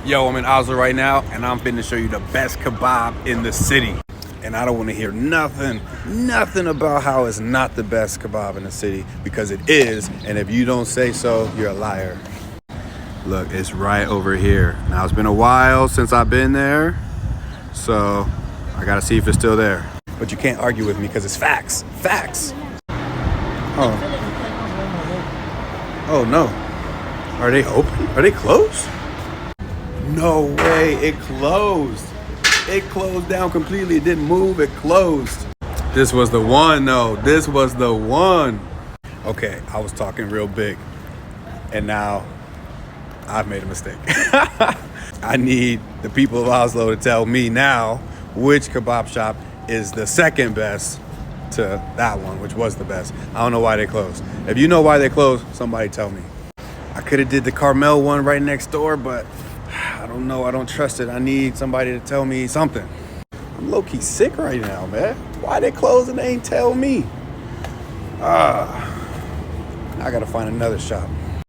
Yo, I'm in Oslo right now, and I'm finna show you the best kebab in the city. And I don't want to hear nothing about how it's not the best kebab in the city, because it is. And if you don't say so, you're a liar. Look, it's right over here. Now, it's been a while since I've been there, so I gotta see if it's still there. But you can't argue with me because it's facts. Facts. Oh. Oh no. Are they open? Are they closed? No way, it closed. It closed down completely. It didn't move, it closed. This was the one, though. This was the one. Okay, I was talking real big, and now I've made a mistake. I need the people of Oslo to tell me now which kebab shop is the second best to that one, which was the best. I don't know why they closed. If you know why they closed, somebody tell me. I could have did the Carmel one right next door, but I don't know. I don't trust it. I need somebody to tell me something. I'm low-key sick right now, man. Why they closing? They ain't tell me. I gotta find another shop.